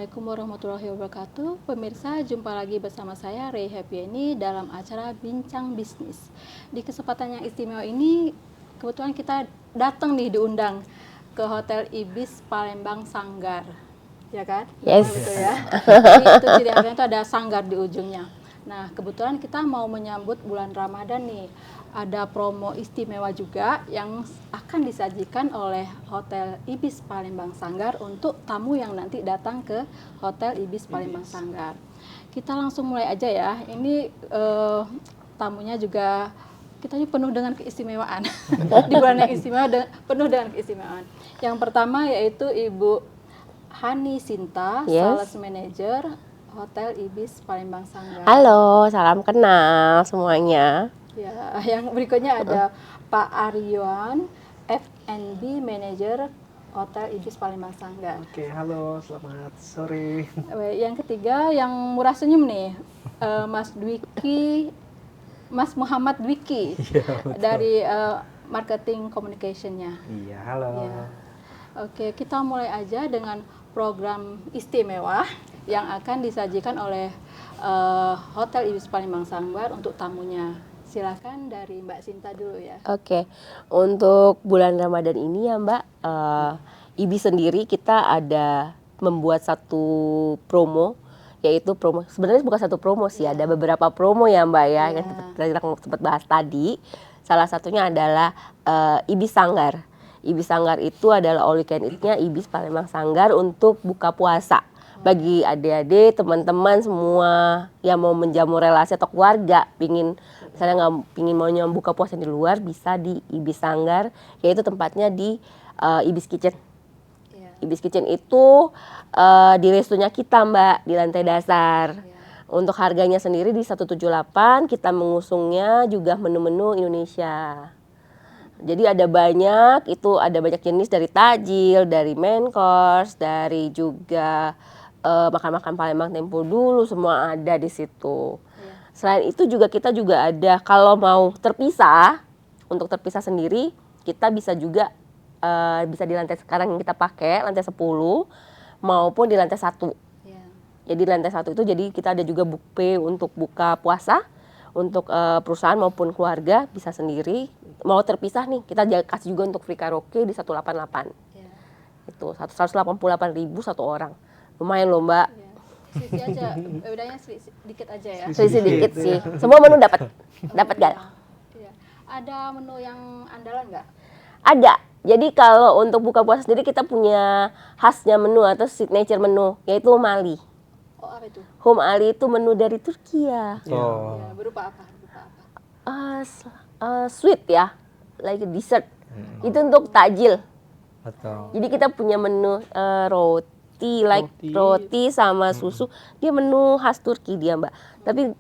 Assalamualaikum warahmatullahi wabarakatuh. Pemirsa, jumpa lagi bersama saya Ray Happyeni dalam acara Bincang Bisnis. Di kesempatan yang istimewa ini, kebetulan kita datang nih diundang ke Hotel Ibis Palembang Sanggar. Ya kan? Yes. Betul ya. Jadi itu ciri khasnya itu ada sanggar di ujungnya. Nah, kebetulan kita mau menyambut bulan Ramadan nih. Ada promo istimewa juga yang akan disajikan oleh Hotel Ibis Palembang Sanggar untuk tamu yang nanti datang ke Hotel Ibis Palembang Sanggar. Kita langsung mulai aja ya. Ini tamunya juga kita ini penuh dengan keistimewaan. Di bulan yang istimewa penuh dengan keistimewaan. Yang pertama yaitu Ibu Hani Sinta, Sales Manager Hotel Ibis Palembang Sanggar. Halo, salam kenal semuanya. Ya, yang berikutnya ada Pak Aryawan, F&B Manager Hotel Ibis Palembang Sanggar. Oke, halo, selamat sore. Yang ketiga yang murah senyum nih, Mas Muhammad Dwiki dari Marketing Communication-nya. Iya, halo. Ya. Oke, kita mulai aja dengan program istimewa yang akan disajikan oleh Hotel Ibis Palembang Sanggar untuk tamunya. Silakan dari Mbak Sinta dulu ya. Oke, untuk bulan Ramadan ini ya Mbak, Ibis sendiri kita ada membuat satu promo, yaitu promo, sebenarnya bukan satu promo sih, ada beberapa promo ya Mbak ya, yang kita sempat bahas tadi. Salah satunya adalah Ibis Sanggar. Ibis Sanggar itu adalah all you can eat-nya Ibis Palembang Sanggar untuk buka puasa. Bagi adik-adik, teman-teman semua yang mau menjamu relasi atau keluarga, misalnya mau buka puasa di luar, bisa di Ibis Sanggar, yaitu tempatnya di Ibis Kitchen. Ibis Kitchen itu di restonya kita Mbak, di lantai dasar. Untuk harganya sendiri di 178, kita mengusungnya juga menu-menu Indonesia. Jadi ada banyak jenis dari tajil, dari main course, dari juga makan-makan Palembang tempo dulu, semua ada di situ. Selain itu juga kita juga ada, kalau mau terpisah, untuk terpisah sendiri, kita bisa juga bisa di lantai sekarang yang kita pakai, lantai 10, maupun di lantai 1. Jadi lantai 1 itu jadi kita ada juga buffet untuk buka puasa, untuk perusahaan maupun keluarga bisa sendiri. Mau terpisah nih, kita kasih juga untuk free karaoke di 188. Itu 188.000 satu orang. Lumayan loh Mbak. Selisih aja, bedanya sedikit aja ya. Selisih dikit sih. Semua menu dapat gak? Ada menu yang andalan nggak? Ada. Jadi kalau untuk buka puasa sendiri kita punya khasnya menu atau signature menu, yaitu Home Ali. Oh, apa itu? Home Ali itu menu dari Turki ya. Ya, berupa apa? Sweet ya, like dessert. Itu untuk tajil. Betul. Jadi kita punya menu roti sama susu. Dia menu khas Turki dia Mbak. Tapi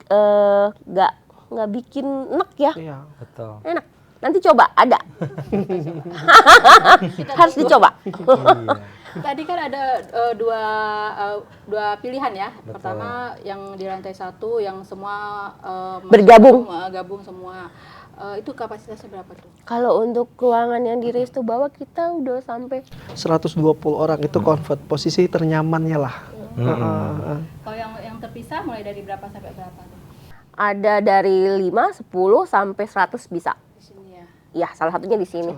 nggak bikin enak ya. Iya, betul. Enak. Nanti coba, ada. Harus dicoba. Tadi kan ada dua pilihan ya. Betul. Pertama yang di lantai 1 yang semua gabung semua. Itu kapasitasnya berapa tuh? Kalau untuk ruangan yang di resto bawah kita udah sampai 120 orang itu convert, posisi ternyamannya lah. Kalau yang terpisah mulai dari berapa sampai berapa tuh? ada dari 5, 10 sampai 100 bisa. Di sini ya. Ya, salah satunya di sini.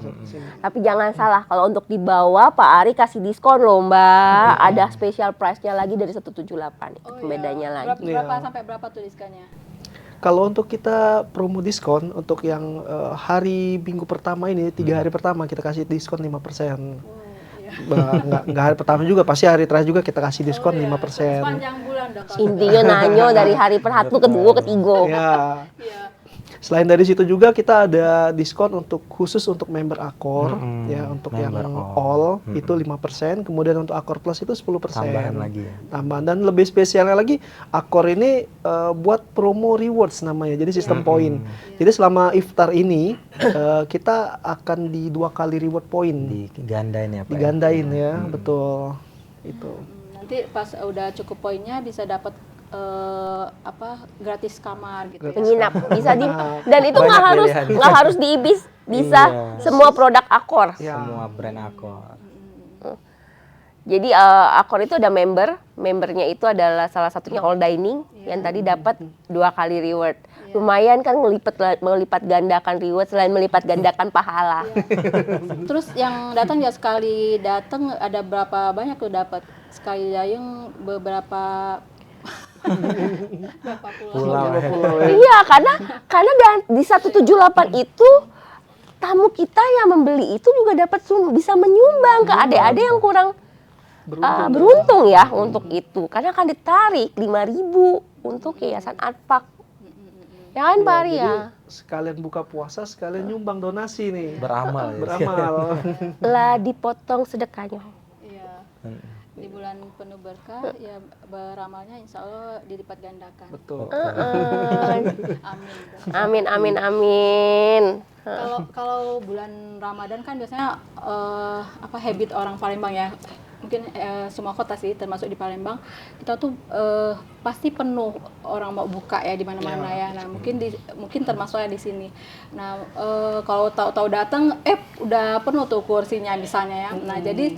Tapi jangan salah, kalau untuk di bawah Pak Ari kasih diskon loh Mbak. Ada special price-nya lagi dari 178. Itu pembedanya lagi. Berapa sampai berapa tuh diskonnya? Kalau untuk kita promo diskon untuk yang hari minggu pertama ini, 3 hari pertama kita kasih diskon 5%. Nggak hari pertama juga, pasti hari terakhir juga kita kasih diskon 5%. Sepanjang bulan dong. Intinya nanyo dari hari per-1, kedua, ketiga. Ya. Selain dari situ juga kita ada diskon khusus untuk member Accor, ya untuk member yang all itu 5%, kemudian untuk Accor Plus itu 10%. Tambahan lagi ya. Tambahan, dan lebih spesialnya lagi Accor ini buat promo rewards namanya, jadi sistem poin. Jadi selama iftar ini kita akan di 2 kali reward poin. Digandain ya Pak? Digandain ya, betul. Itu. Nanti pas udah cukup poinnya bisa dapat gratis kamar gitu. Menginap bisa dan itu nggak harus di Ibis, bisa semua produk Accor. Semua brand Accor. Jadi Accor itu ada membernya itu adalah salah satunya all dining yang tadi dapat 2 kali reward. Lumayan kan melipat gandakan reward selain melipat gandakan pahala. Terus yang datang ya sekali datang ada berapa banyak tuh dapat? Sekali dayung beberapa berapa pulau. Iya, karena di 178 itu tamu kita yang membeli itu juga dapat bisa menyumbang ke adik-adik yang kurang beruntung ya untuk itu. Karena akan ditarik 5.000 untuk Yayasan Artpak. Ya kan Pak Ari ya? Sekalian buka puasa, sekalian nyumbang donasi nih. Beramal ya. Beramal. Lah dipotong sedekahnya. Iya. Di bulan penuh berkah ya beramalnya insya Allah dilipat gandakan. Betul. Amin. Amin. Kalau bulan Ramadan kan biasanya habit orang Palembang ya. Mungkin semua kota sih termasuk di Palembang kita tuh pasti penuh orang mau buka ya di mana-mana ya. Nah, mungkin termasuknya di sini. Nah, kalau tahu-tahu datang udah penuh tuh kursinya misalnya ya. Nah, jadi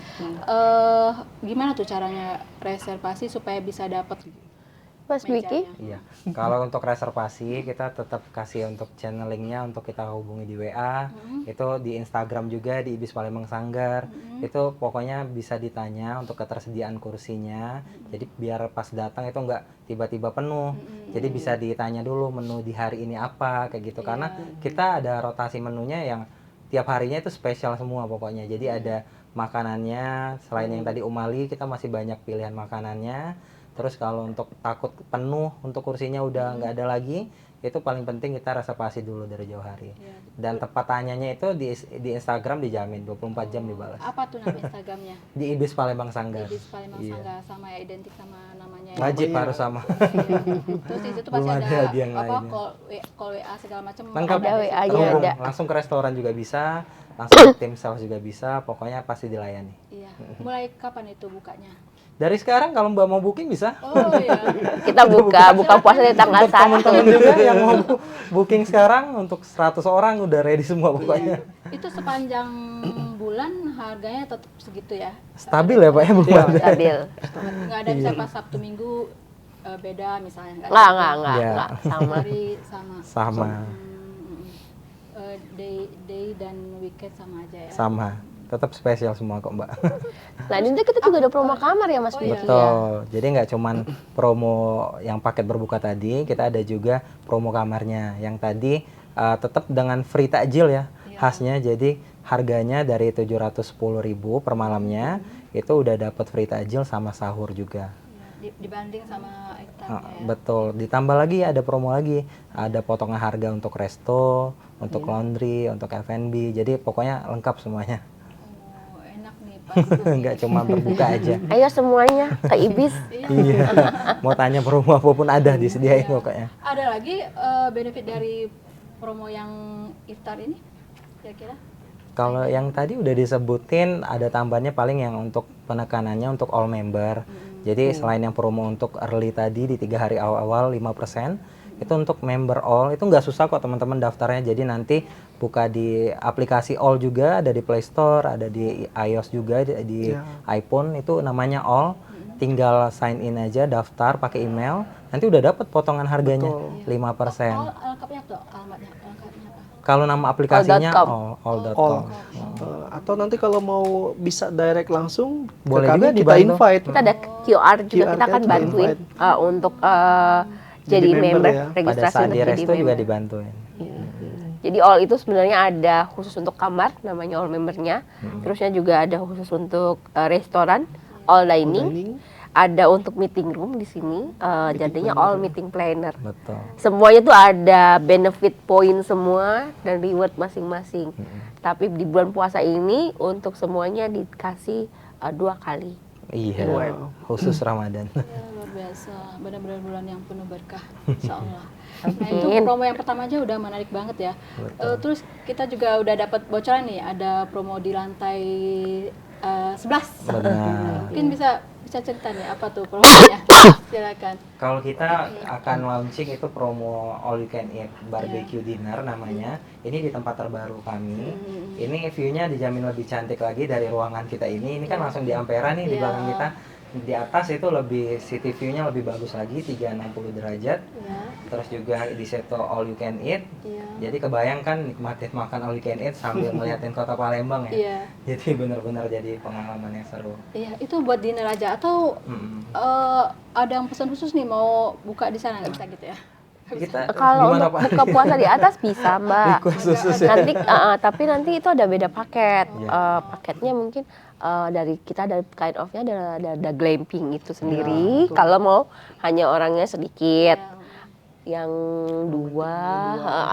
gimana tuh caranya reservasi supaya bisa dapat Mas Dwiki? Iya. Kalau untuk reservasi kita tetap kasih untuk channelingnya untuk kita hubungi di WA. Itu di Instagram juga di Ibis Palembang Sanggar. Itu pokoknya bisa ditanya untuk ketersediaan kursinya. Jadi biar pas datang itu nggak tiba-tiba penuh. Jadi bisa ditanya dulu menu di hari ini apa kayak gitu. Karena kita ada rotasi menunya yang tiap harinya itu spesial semua pokoknya. Jadi ada makanannya selain yang tadi umali kita masih banyak pilihan makanannya. Terus kalau untuk takut penuh untuk kursinya udah nggak ada lagi, itu paling penting kita reservasi dulu dari jauh hari. Dan tempat tanyanya itu di Instagram dijamin 24 jam dibalas. Apa tuh nama Instagramnya? Di Ibis Palembang Sanggar. Ibis Palembang Sanggar sama ya identik sama namanya. Wajib harus sama. Terus di situ pasti Belum ada ada yang apa lainnya. call WA segala macam. Lengkap Ada WA-nya terhubung. ada. Langsung ke restoran juga bisa, langsung ke tim sales juga bisa, pokoknya pasti dilayani. Iya. Mulai kapan itu bukanya? Dari sekarang kalau Mbak mau booking bisa. Oh iya. Kita buka puasa di tanggal 1. Teman-teman juga yang mau booking sekarang untuk 100 orang udah ready semua pokoknya. Itu sepanjang bulan harganya tetap segitu ya? Stabil ya Pak ya, belum ada. Stabil. Nggak ada bisa pas Sabtu Minggu beda misalnya? Enggak, sama. Hari sama? Sama. Day dan weekend sama aja ya? Sama. Tetap spesial semua kok Mbak. Nah, ini kita juga ada promo kamar ya Mas Dwiki ya. Betul. Jadi nggak cuman promo yang paket berbuka tadi, kita ada juga promo kamarnya yang tadi tetap dengan free takjil ya khasnya. Jadi harganya dari 710.000 per malamnya itu udah dapat free takjil sama sahur juga. Dibanding sama Ektarnya ya? Betul. Ditambah lagi ada promo lagi, ada potongan harga untuk resto, untuk laundry, untuk F&B. Jadi pokoknya lengkap semuanya. Nggak cuma berbuka aja. Ayo semuanya ke Ibis. Iya. Mau tanya promo apapun ada disediain pokoknya. Ada lagi benefit dari promo yang iftar ini kira-kira? Kalau yang tadi udah disebutin ada tambahannya paling yang untuk penekanannya untuk all member. Jadi selain yang promo untuk early tadi di 3 hari awal 5%, itu untuk member all itu nggak susah kok teman-teman daftarnya. Jadi nanti buka di aplikasi all juga, ada di Play Store, ada di iOS juga, di iPhone itu namanya all. Tinggal sign in aja, daftar pakai email, nanti udah dapat potongan harganya 5%. All lengkapnya tuh alamatnya lengkapnya apa? Kalau nama aplikasinya all.com. Atau nanti kalau mau bisa direct langsung Boleh ke kami, juga kita dibantu. invite. Kita ada QR juga, kita akan kita bantuin invite. untuk jadi member, ya. Pada registrasi saat di untuk jadi resto juga member. dibantuin. Jadi all itu sebenarnya ada khusus untuk kamar, namanya all membernya. Terusnya juga ada khusus untuk restoran, all dining. Ada untuk meeting room di sini, jadinya all meeting planner. Betul. Semuanya tuh ada benefit point semua dan reward masing-masing. Tapi di bulan puasa ini untuk semuanya dikasih 2 kali. Iya. Khusus Ramadan. Ya, luar biasa, benar-benar bulan yang penuh berkah, insya Allah. Nah itu promo yang pertama aja udah menarik banget ya. Terus kita juga udah dapat bocoran nih, ada promo di lantai 11. Benar. Mungkin bisa bisa cerita nih apa tuh promonya? Silakan. Kalau kita akan launching itu promo all you can eat barbecue dinner namanya. Ini di tempat terbaru kami. Ini view-nya dijamin lebih cantik lagi dari ruangan kita ini. Ini kan langsung di Ampera nih di Iya. belakang kita. Di atas itu lebih city view-nya lebih bagus lagi 360 derajat. Ya. Terus juga di situ all you can eat. Iya. Jadi kebayang kan nikmatin makan all you can eat sambil ngeliatin kota Palembang ya. Iya. Jadi benar-benar jadi pengalaman yang seru. Iya, itu buat dinner aja atau ada yang pesan khusus nih mau buka di sana nggak bisa gitu ya? Kita Kalau gimana, untuk Pak? buka puasa di atas bisa, Mbak. Request khusus ya. Nanti tapi nanti itu ada beda paket. Iya. Paketnya mungkin dari kita ada kind of-nya ada glamping itu sendiri. betul. Kalau mau hanya orangnya sedikit. Ya. Yang 2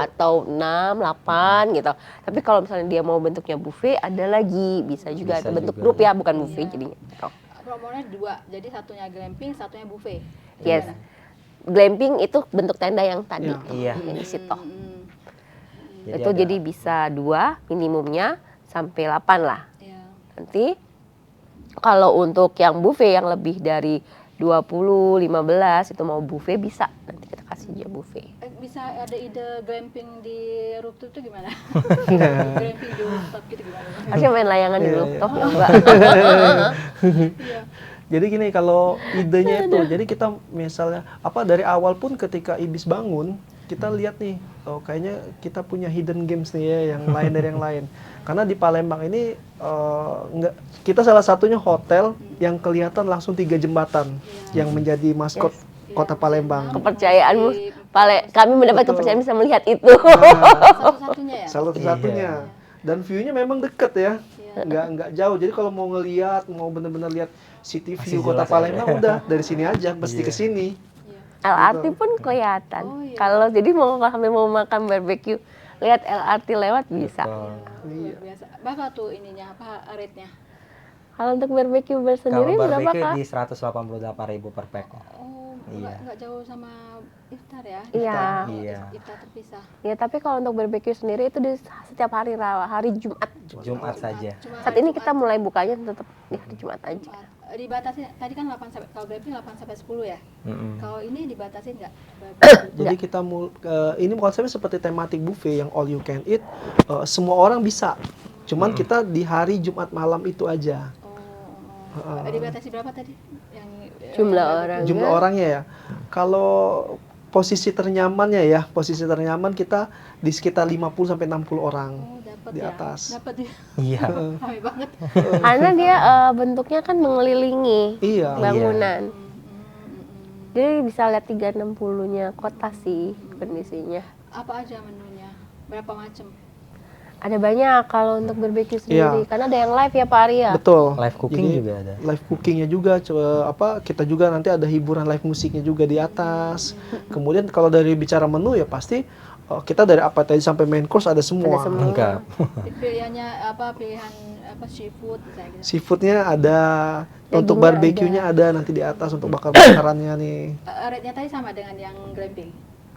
atau 6, 8 gitu. Tapi kalau misalnya dia mau bentuknya buffet ada lagi, bisa juga Bisa ada bentuk juga. grup ya, bukan buffet jadinya. Gitu. Promonya 2, jadi satunya glamping, satunya buffet. Yes. Gimana? Glamping itu bentuk tenda yang tadi. Iya. Yang di situ. Jadi Itu ada- jadi bisa 2 minimumnya sampai 8 lah. Ya. Nanti kalau untuk yang buffet yang lebih dari 20, 15 itu mau buffet bisa. Nanti kita kasih dia buffet. Bisa ada ide glamping di rooftop itu gimana? Glamping di rooftop gitu gimana? Harusnya main layangan di Iya, rooftop ya, Mbak. Iya. Jadi gini, kalau idenya itu, jadi kita misalnya dari awal pun ketika Ibis bangun, kita lihat nih, oh kayaknya kita punya hidden games nih ya, yang lain dari yang lain. Karena di Palembang ini kita salah satunya hotel yang kelihatan langsung 3 jembatan yang menjadi maskot kota Palembang. Kepercayaanmu, kami mendapat kepercayaan bisa melihat itu. Satu-satunya ya? Salah satunya. Dan view-nya memang deket ya, Iya. nggak jauh. Jadi kalau mau ngelihat, mau benar-benar lihat city Masih view kota jelas ya. Palembang, udah dari sini aja, mesti ke sini. Iya. LRT pun kelihatan. Oh, iya. Kalau jadi mau sampai mau makan barbecue, lihat LRT lewat bisa. Betul. Luar biasa. Berapa tuh ininya, apa rate-nya? Kalau untuk barbecue bersendiri Kalau berapa, barbecue Kak? di 188.000 per pack. Oh, Iya. nggak jauh sama iftar ya? Iya. Iya. Iftar terpisah. Ya, tapi kalau untuk barbecue sendiri itu di setiap hari Jumat. Jumat saja. Cuma Saat ini kita mulai bukanya tetap di hari Jumat aja. Jumat. Dibatasi tadi kan 8 sampai kalau glamping 8 sampai 10 ya. Mm-mm. Kalau ini dibatasi nggak? Jadi kita ini konsepnya seperti tematik buffet yang all you can eat. Semua orang bisa. Cuman kita di hari Jumat malam itu aja. Dibatasi berapa tadi? Yang Jumlah orang. Jumlah orangnya ya. Kalau posisi ternyaman kita di sekitar 50 sampai 60 orang. Oh, dapat Di ya. atas. Dapat ya. Iya. Ramai banget. Karena dia bentuknya kan mengelilingi Iya. bangunan. Jadi bisa lihat 360-nya kota sih kondisinya. Apa aja menunya? Berapa macam? Ada banyak kalau untuk barbecue sendiri. Iya. Karena ada yang live ya Pak Arya. Betul. Live cooking Jadi, juga ada. Live cookingnya juga, kita juga nanti ada hiburan live musiknya juga di atas. Kemudian kalau dari bicara menu ya pasti kita dari apa tadi sampai main course ada semua. Ada semua. Lengkap. Pilihannya apa? Pilihan apa seafood misalnya gitu. Seafoodnya ada, untuk Dagingnya barbeque-nya ada nanti di atas untuk bakar-bakarannya nih. Rate-nya tadi sama dengan yang glamping?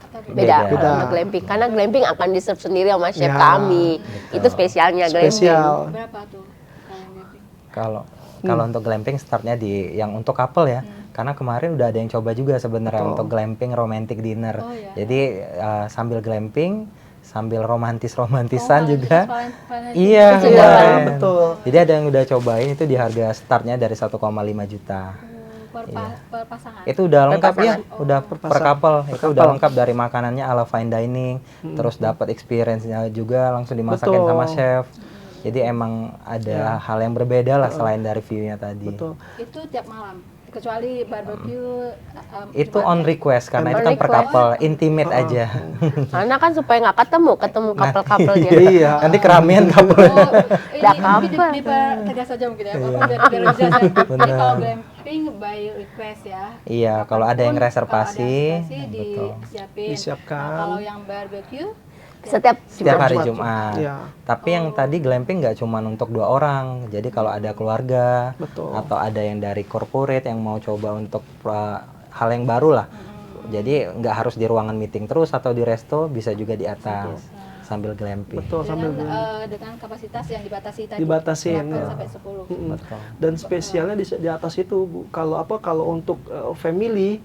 Atau Beda, Beda. untuk glamping. Karena glamping akan di-serve sendiri sama chef Ya, kami. betul. Itu spesialnya glamping. Spesial. Berapa tuh kalau yang glamping? Kalau untuk glamping startnya di yang untuk couple ya. Karena kemarin udah ada yang coba juga sebenarnya Betul. untuk glamping romantic dinner. Oh, iya. Jadi sambil glamping, sambil romantisan juga. Valentine. Iya, Itu juga kemarin. betul. Jadi ada yang udah cobain itu di harga startnya dari 1,5 juta. Per pasangan. Itu udah lengkap ya, pasangan. udah per couple. Itu couple. udah lengkap dari makanannya ala fine dining, terus dapat experience-nya juga langsung dimasakin Betul. sama chef. Jadi emang ada hal yang berbeda lah selain dari view-nya tadi. Betul. Itu tiap malam. Kecuali barbecue Itu Jumat on ya? request karena On itu kan per request. couple, intimate aja. Karena kan supaya nggak ketemu couple-couplenya. Iya. Nanti keramian couple. Oh, ini Dah mungkin kapan? dipertegas saja mungkin ya, Bapak, biar lebih jelas ya. Jadi Benar. kalau glamping by request ya. Iya, kalau ada yang Kapanpun, reservasi, kalau ada yang betul. disiapin. Disiapkan. Nah, kalau yang barbecue, Setiap Setiap hari Jumat. Jumat. Iya. Tapi yang tadi glamping nggak cuma untuk 2 orang. Jadi kalau ada keluarga Betul. atau ada yang dari corporate yang mau coba untuk hal yang baru lah. Jadi nggak harus di ruangan meeting terus atau di resto, bisa juga di atas. sambil glamping. Betul, sambil Dengan kapasitas yang dibatasi tadi. Dibatasin, 8 ya. sampai 10. Betul. Dan spesialnya di atas itu Bu, kalau untuk family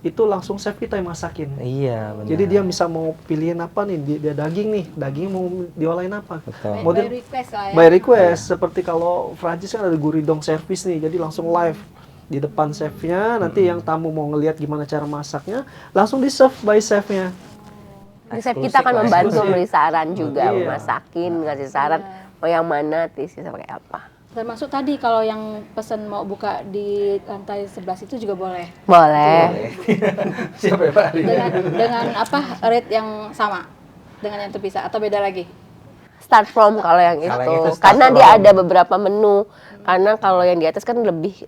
itu langsung chef kita yang masakin. Iya, benar. Jadi dia bisa mau pilihin apa nih, dia daging nih, daging mau diolahin apa. Betul. Mau By request lah ya. by request, seperti kalau Prancis kan ada guridong service nih, jadi langsung live di depan chefnya, nanti yang tamu mau ngelihat gimana cara masaknya, langsung di serve by chefnya. Chef kita akan membantu Eksklusif. memberi saran juga, Iya. masakin, ngasih saran mau yang mana, tisnya pakai apa. Termasuk tadi kalau yang pesen mau buka di lantai 11 itu juga boleh. Boleh. Siapa ya Pak? Dengan apa rate yang sama dengan yang terpisah atau beda lagi? Start from kalau yang itu, Kalau yang itu start karena dia from. ada beberapa menu. Karena kalau yang di atas kan lebih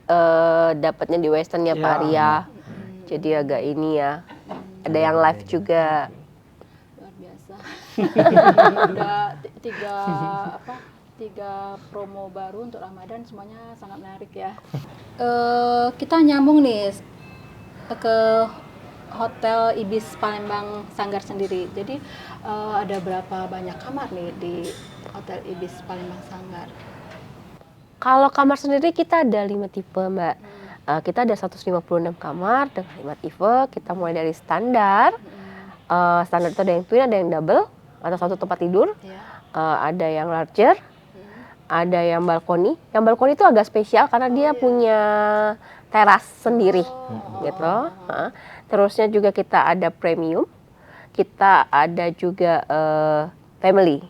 dapatnya di westernnya Ya. Paria, jadi agak ini ya. Ada yang live juga. Luar biasa. Ada tiga promo baru untuk Ramadan, semuanya sangat menarik ya. Kita nyambung nih ke Hotel Ibis Palembang Sanggar sendiri. Jadi ada berapa banyak kamar nih di Hotel Ibis Palembang Sanggar? Kalau kamar sendiri kita ada 5 tipe, Mbak. Kita ada 156 kamar dengan 5 tipe. Kita mulai dari standar. Standar itu ada yang twin, ada yang double, atau satu tempat tidur. Ya. Ada yang larger, ada yang balkoni. Yang balkoni itu agak spesial karena dia punya teras sendiri, gitu. Terusnya juga kita ada premium, kita ada juga family,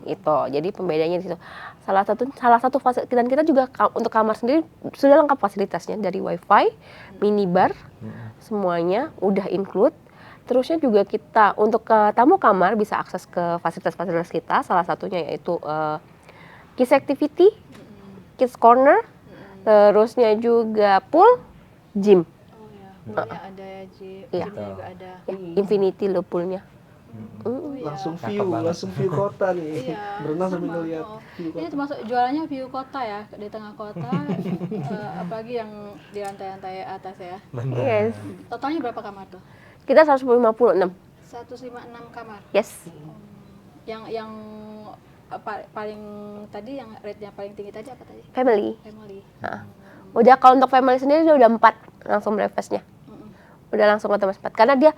itu. Jadi pembedanya di situ. Salah satu dan kita juga untuk kamar sendiri sudah lengkap fasilitasnya dari wifi, minibar, semuanya udah include. Terusnya juga kita untuk tamu kamar bisa akses ke fasilitas-fasilitas kita. Salah satunya yaitu kids activity, kids corner, terusnya juga pool, gym, Oh ya, poolnya ada ya, Iya. gymnya juga ada. ya, infinity loh poolnya. Oh, iya. Langsung Cakep view, banget. langsung view kota nih. Iya, Berenang sambil sama. ngeliat Oh. view Ini kota. termasuk jualannya view kota ya, di tengah kota, apalagi yang di lantai-lantai atas ya. Benar. Yes. Totalnya berapa kamar tuh? Kita 156. 156 kamar. Yes. Yang paling tadi, yang rate-nya paling tinggi tadi apa tadi? Family. Family. Udah kalau untuk family sendiri dia udah 4 langsung breakfastnya. Udah langsung otomatis 4. Karena dia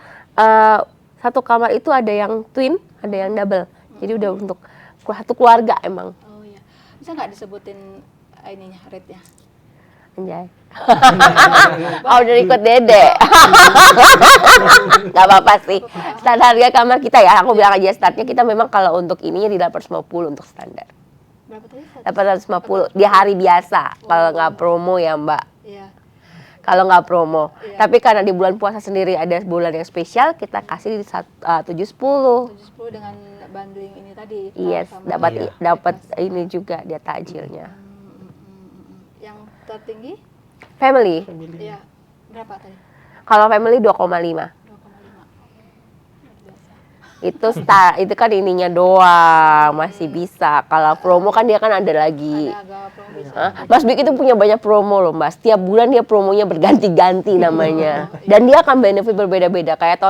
satu kamar itu ada yang twin, ada yang double. Jadi udah untuk satu keluarga emang. Oh iya. Bisa nggak disebutin ininya, rate-nya? Anjay. Oh, udah ikut Dede. Gak apa-apa sih. Standar harga kamar kita ya, aku bilang aja startnya kita memang kalau untuk ininya di 850 untuk standar. Berapa tadi? 850 di hari biasa, kalau nggak promo ya Mbak. Iya. Kalau nggak promo. Iya. Tapi karena di bulan puasa sendiri ada bulan yang spesial, kita kasih di 710. 710 dengan bundling ini tadi. Yes, sama dapat Iya. dapat ini juga dia takjilnya. yang tertinggi? Family. Iya. Berapa tadi? Kalau family 2,5. 2,5. Luar biasa. Itu kan ininya doang, masih bisa. Kalau promo kan dia kan ada lagi. Ada agak promo bisa. Hah? Mas Bik itu punya banyak promo loh Mbak. Setiap bulan dia promonya berganti-ganti namanya. Dan dia akan benefit berbeda-beda. Kayak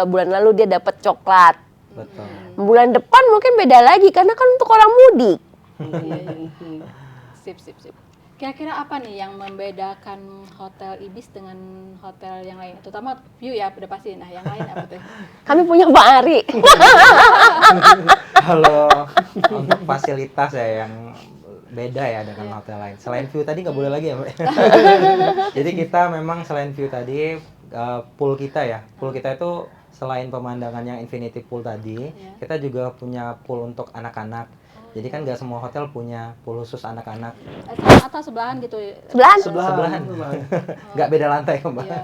bulan lalu dia dapat coklat. Betul. Bulan depan mungkin beda lagi karena kan untuk orang mudik. Iya, iya. Sip. Kira-kira apa nih yang membedakan Hotel Ibis dengan hotel yang lain? Terutama view ya, udah pasti. Nah, yang lain apa tuh? Kami punya Pak Ari. Kalau untuk fasilitas ya yang beda ya dengan hotel lain. Selain view tadi nggak boleh lagi ya Mbak. Jadi kita memang selain view tadi pool kita ya. Pool kita itu selain pemandangan yang infinity pool tadi, kita juga punya pool untuk anak-anak. Jadi kan nggak semua hotel punya pool khusus anak-anak. Atau sebelahan gitu? Sebelahan. Sebelahan. Nggak beda lantai Mbak. Iya.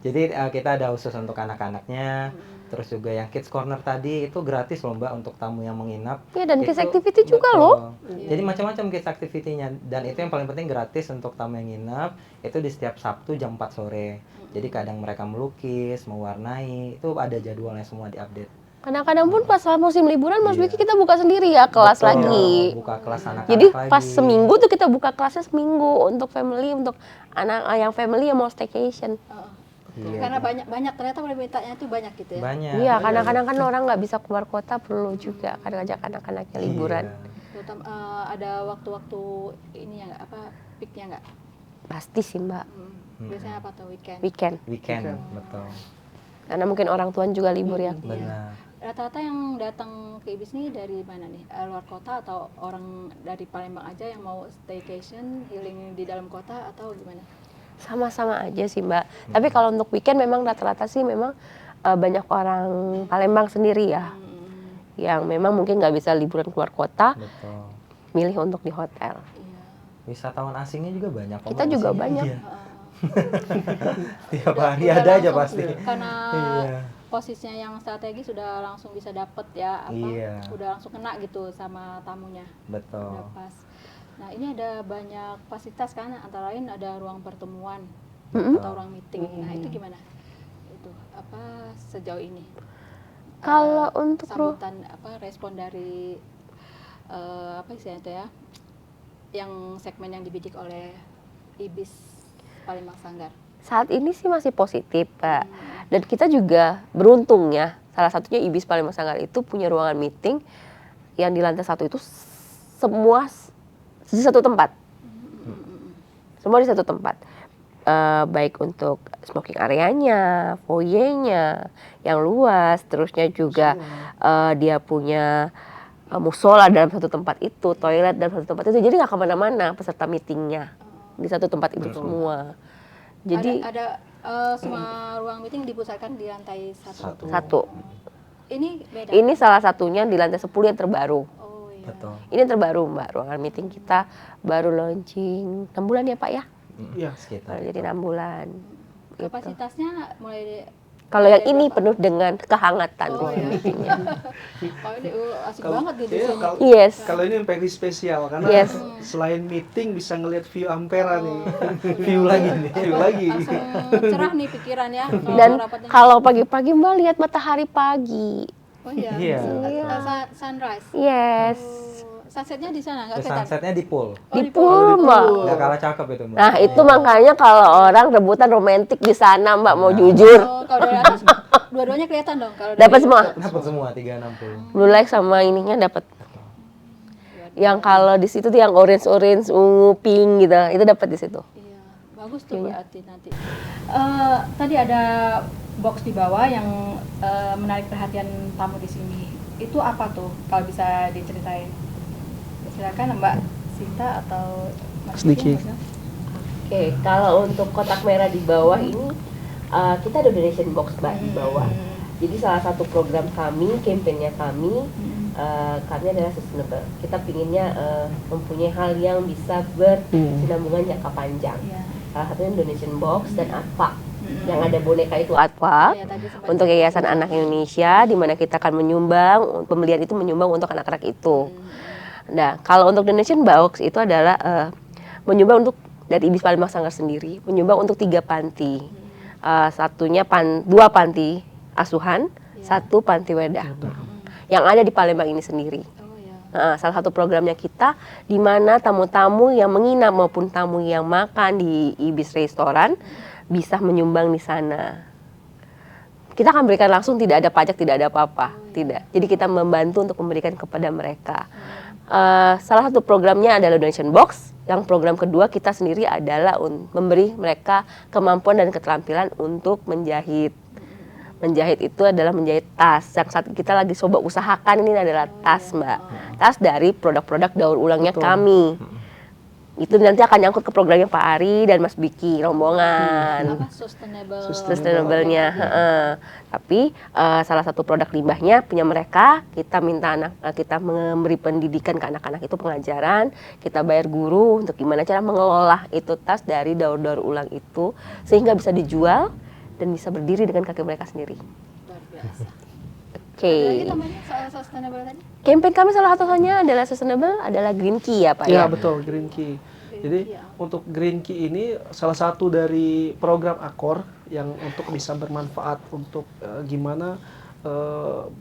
Jadi kita ada khusus untuk anak-anaknya. Terus juga yang kids corner tadi itu gratis loh Mbak untuk tamu yang menginap. Iya, dan kids Itu- activity juga betul. loh. Jadi macam-macam kids activity-nya dan itu yang paling penting gratis untuk tamu yang nginap itu di setiap Sabtu jam 4 sore. Jadi kadang mereka melukis, mewarnai, itu ada jadwalnya semua diupdate. Kadang-kadang pun pas musim liburan Mas Iya. Biki kita buka sendiri ya kelas Betul, lagi. buka kelas anak-anak Jadi lagi. pas seminggu tuh kita buka kelasnya seminggu untuk family, untuk anak yang family yang mau staycation. Iya. Karena banyak ternyata permintaannya itu banyak gitu ya. Banyak. Iya, kadang-kadang kan orang nggak bisa keluar kota, perlu juga kan ngajak anak-anaknya liburan. Iya. Terutama ada waktu-waktu ini ya nggak apa peaknya nggak? Pasti sih Mbak, Biasanya apa tuh weekend? weekend. Weekend, betul. Karena mungkin orang tua juga libur ya. Benar. Rata-rata yang datang ke Ibis ini dari mana nih? Luar kota atau orang dari Palembang aja yang mau staycation, healing di dalam kota atau gimana? Sama-sama aja sih Mbak. Tapi kalau untuk weekend memang rata-rata sih memang banyak orang Palembang sendiri ya. Yang memang mungkin nggak bisa liburan keluar kota, Betul. milih untuk di hotel. Iya. Wisatawan asingnya juga banyak kok, Kita Mbak, di juga sini. banyak. Iya. Tiap hari ada aja langsung, pasti. Karena Iya. posisinya yang strategis sudah langsung bisa dapet ya apa? Iya. Udah langsung kena gitu sama tamunya. Betul. Udah pas. Nah ini ada banyak fasilitas kan, antara lain ada ruang pertemuan atau ruang meeting. Nah itu gimana? Itu apa sejauh ini? Kalau untuk Sambutan apa respon dari apa istilahnya itu ya? Yang segmen yang dibidik oleh Ibis Palembang Sanggar. saat ini sih masih positif Pak. Dan kita juga beruntung ya. Salah satunya Ibis Palembang Sanggar itu punya ruangan meeting yang di lantai 1 itu semua di satu tempat. Semua di satu tempat. Baik untuk smoking areanya, foyernya yang luas, terusnya juga dia punya musola dalam satu tempat itu, toilet dalam satu tempat itu, jadi nggak kemana-mana peserta meetingnya di satu tempat itu semua. Jadi ada semua ruang meeting dipusatkan di lantai satu. satu. Ini beda. Ini salah satunya di lantai 10 yang terbaru. Oh iya. Betul. Ini yang terbaru Mbak, ruangan meeting kita baru launching 6 bulan ya Pak ya? Iya. Sekitar. Baru jadi 6 bulan. Gitu. Kapasitasnya mulai Kalau yang ini penuh dengan kehangatan Oh, iya. meetingnya. oh ini asik banget gitu Iya, sini. Yes. Kalau ini yang very spesial karena Yes. selain meeting bisa ngelihat view Ampera nih. View lagi nih. View lagi. Langsung cerah nih pikiran ya. Dan rapatnya. kalau pagi-pagi Mbak lihat matahari pagi. Oh iya. Iya. Sunrise. Yes. Sunsetnya di sana nggak Terus kelihatan. sunsetnya di pool. Di pool Mbak. Nggak kalah cakep itu, Mbak. Nah itu makanya kalau orang rebutan romantis di sana Mbak, mau jujur. Oh, kalau dari atas dua-duanya kelihatan dong kalau Dapat dari- semua. Dapat semua 360. Blue light sama ininya dapat. Yang kalau di situ tuh yang orange ungu pink gitu, itu dapat di situ. Iya, bagus tuh berarti nanti. Tadi ada box di bawah yang menarik perhatian tamu di sini. Itu apa tuh? Kalau bisa diceritain. Silakan Mbak Sinta atau Mas Sedikit. Diki, Oke, kalau untuk kotak merah di bawah ini kita ada donation box Mbak di bawah. Jadi salah satu program kami, kampanye kami adalah sustainable. Kita pinginnya mempunyai hal yang bisa berkesinambungan jangka panjang. Iya. Salah satunya donation box dan ATPA. Yang ada boneka itu ATPA Iya, tadi sempat untuk Yayasan Anak Indonesia, di mana kita akan menyumbang, pembelian itu menyumbang untuk anak-anak itu. Nah, kalau untuk donation box itu adalah menyumbang untuk dari Ibis Palembang Sanggar sendiri, menyumbang untuk 3 panti. Satunya 2 panti asuhan, 1 panti wedah. Yang ada di Palembang ini sendiri. Oh iya. Nah, salah satu programnya kita di mana tamu-tamu yang menginap maupun tamu yang makan di Ibis Restoran bisa menyumbang di sana. Kita akan berikan langsung, tidak ada pajak, tidak ada apa-apa, tidak. Jadi kita membantu untuk memberikan kepada mereka. Salah satu programnya adalah donation box. Yang program kedua kita sendiri adalah memberi mereka kemampuan dan keterampilan untuk menjahit. Menjahit itu adalah menjahit tas. Yang saat kita lagi coba usahakan ini adalah tas, Mbak. Tas dari produk-produk daur ulangnya kami. Itu nanti akan nyangkut ke programnya Pak Ari dan Mas Biki rombongan. Apa Sustainable-nya. Tapi salah satu produk limbahnya punya mereka. Kita minta kita memberi pendidikan ke anak-anak itu, pengajaran. Kita bayar guru untuk gimana cara mengelola itu tas dari daur-daur ulang itu sehingga bisa dijual dan bisa berdiri dengan kaki mereka sendiri. Luar biasa. Oke. Ada lagi tambahannya soal sustainable tadi? Campaign kami salah satunya adalah sustainable, adalah Green Key ya Pak Ya ya. betul, Green Key. Jadi Key, ya. untuk Green Key ini salah satu dari program Akor yang untuk bisa bermanfaat untuk gimana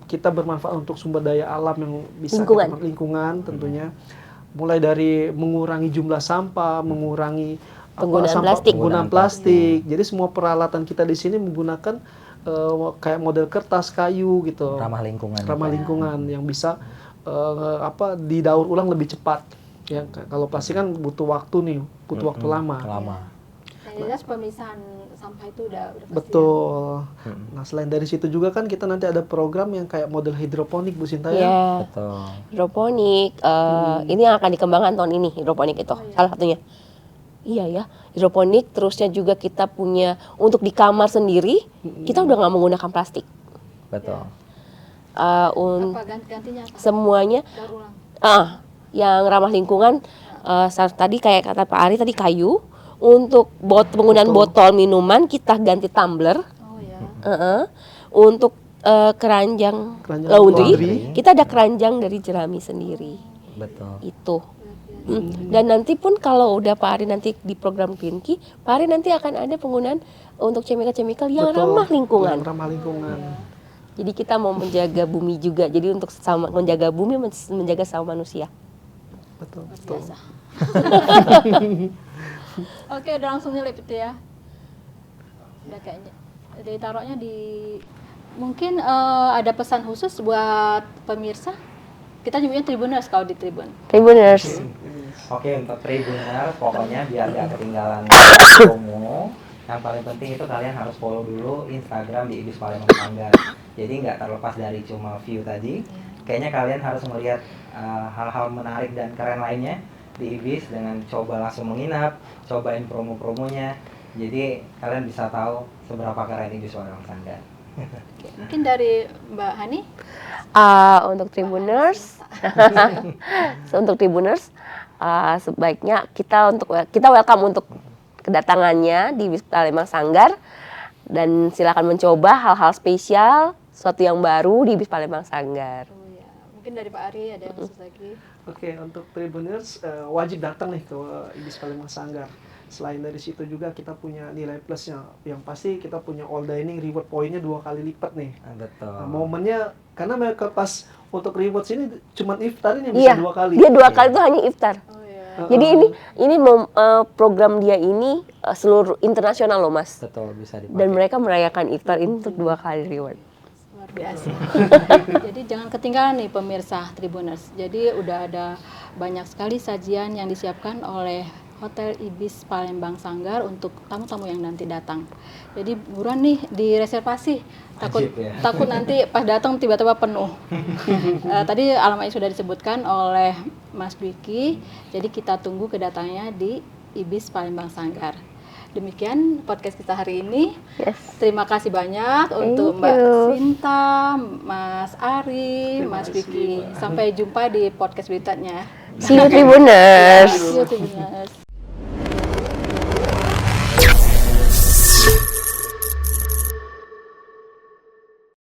kita bermanfaat untuk sumber daya alam yang bisa Lingkungan. lingkungan tentunya. Mulai dari mengurangi jumlah sampah, mengurangi Penggunaan sampah plastik. penggunaan plastik. Jadi semua peralatan kita di sini menggunakan kayak model kertas, kayu gitu. Ramah lingkungan. Ramah lingkungan yang bisa didaur ulang lebih cepat. Ya, kalau plastik kan butuh waktu nih, butuh waktu lama. Yang jelas pemisahan sampah itu udah pasti. Betul. Nah, selain dari situ juga kan kita nanti ada program yang kayak model hidroponik, Bu Sinta ya. Iya. Betul. Hidroponik, ini yang akan dikembangkan tahun ini, hidroponik itu salah satunya. Iya ya, hidroponik. Terusnya juga kita punya untuk di kamar sendiri, kita udah nggak menggunakan plastik. Betul. Apa gantinya apa? Semuanya, Daur ulang. yang ramah lingkungan. Tadi kayak kata Pak Ari tadi kayu. Untuk penggunaan botol minuman kita ganti tumbler. Oh ya. Untuk keranjang laundry, kita ada keranjang dari jerami sendiri. Betul. Itu. Dan nanti pun kalau udah Pak Ari nanti di program Pinky, Pak Ari nanti akan ada penggunaan untuk chemical-chemical yang ramah lingkungan. Yang ramah lingkungan. Jadi kita mau menjaga bumi juga. Jadi untuk menjaga bumi, menjaga sama manusia. Betul. Biasa. Oke, udah langsung nyelip itu ya. Udah kayaknya. Ditaruhnya di mungkin ada pesan khusus buat pemirsa. Kita nyebutnya Tribuners kalau di Tribun. Tribuners. Oke, untuk Tribuners pokoknya biar gak ketinggalan promo. Yang paling penting itu kalian harus follow dulu Instagram di Ibis Palembang Sanggar. Jadi nggak terlepas dari cuma view tadi, kayaknya kalian harus melihat hal-hal menarik dan keren lainnya di Ibis dengan coba langsung menginap, cobain promo-promonya. Jadi kalian bisa tahu seberapa keren Ibis Palembang Sanggar. Mungkin dari Mbak Hani. Untuk Tribuners, sebaiknya kita welcome untuk kedatangannya di Ibis Palembang Sanggar dan silakan mencoba hal-hal spesial, sesuatu yang baru di Ibis Palembang Sanggar. Oh ya, mungkin dari Pak Ari ada yang khusus lagi. Oke, untuk Tribuners wajib datang nih ke Ibis Palembang Sanggar. Selain dari situ juga kita punya nilai plusnya, yang pasti kita punya all dining reward pointnya 2 kali lipat nih. Betul. Nah, momennya karena mereka pas untuk reward sini cuma iftarin yang bisa 2 kali. Dia 2 kali itu hanya iftar. Oh ya. Jadi ini program dia ini seluruh internasional loh Mas. Betul, bisa dipakai. Dan mereka merayakan iftar ini untuk 2 kali reward. Luar biasa. Jadi jangan ketinggalan nih pemirsa Tribuners. Jadi udah ada banyak sekali sajian yang disiapkan oleh Hotel Ibis Palembang Sanggar untuk tamu-tamu yang nanti datang. Jadi buruan nih direservasi. Takut nanti pas datang tiba-tiba penuh. Tadi alamatnya sudah disebutkan oleh Mas Dwiki. Jadi kita tunggu kedatangannya di Ibis Palembang Sanggar. Demikian podcast kita hari ini. Yes. Terima kasih banyak untuk Mbak Sinta, Mas Ari, Mas Dwiki. Sampai jumpa di podcast berikutnya. See you Tribuners. See you Tribuners.